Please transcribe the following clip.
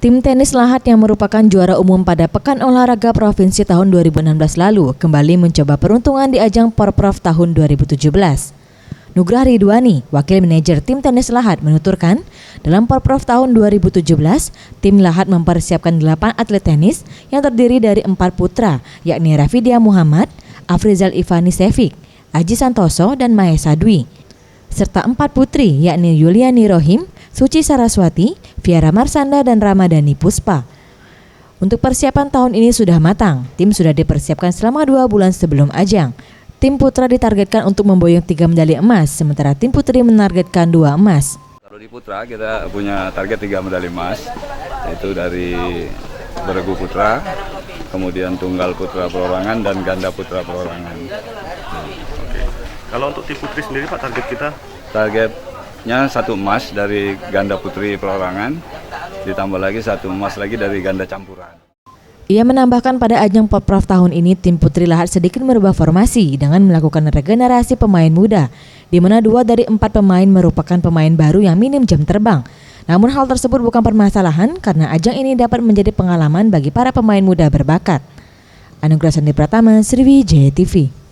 Tim tenis Lahat yang merupakan juara umum pada Pekan Olahraga Provinsi tahun 2016 lalu kembali mencoba peruntungan di ajang Porprov tahun 2017. Nugrah Ridwani, wakil manajer tim tenis Lahat, menuturkan, dalam Porprov tahun 2017, tim Lahat mempersiapkan 8 atlet tenis yang terdiri dari 4 putra, yakni Rafidia Muhammad, Afrizal Ivani Sevik, Aji Santoso, dan Mahesa Dwi, serta 4 putri, yakni Yuliani Rohim, Suci Saraswati, Viara Marsanda, dan Ramadhani Puspa. Untuk persiapan tahun ini sudah matang, tim sudah dipersiapkan selama 2 bulan sebelum ajang. Tim putra ditargetkan untuk memboyong 3 medali emas, sementara tim putri menargetkan 2 emas. Kalau di putra kita punya target 3 medali emas, yaitu dari bergu putra, kemudian tunggal putra perorangan, dan ganda putra perorangan. Oke. Kalau untuk tim putri sendiri Pak, target kita? Targetnya 1 emas dari ganda putri perorangan, ditambah lagi 1 emas lagi dari ganda campuran. Ia menambahkan pada ajang Porprov tahun ini tim putri Lahat sedikit merubah formasi dengan melakukan regenerasi pemain muda, di mana 2 dari 4 pemain merupakan pemain baru yang minim jam terbang. Namun hal tersebut bukan permasalahan karena ajang ini dapat menjadi pengalaman bagi para pemain muda berbakat. Anugrah Sandi Pratama, Sriwijaya TV.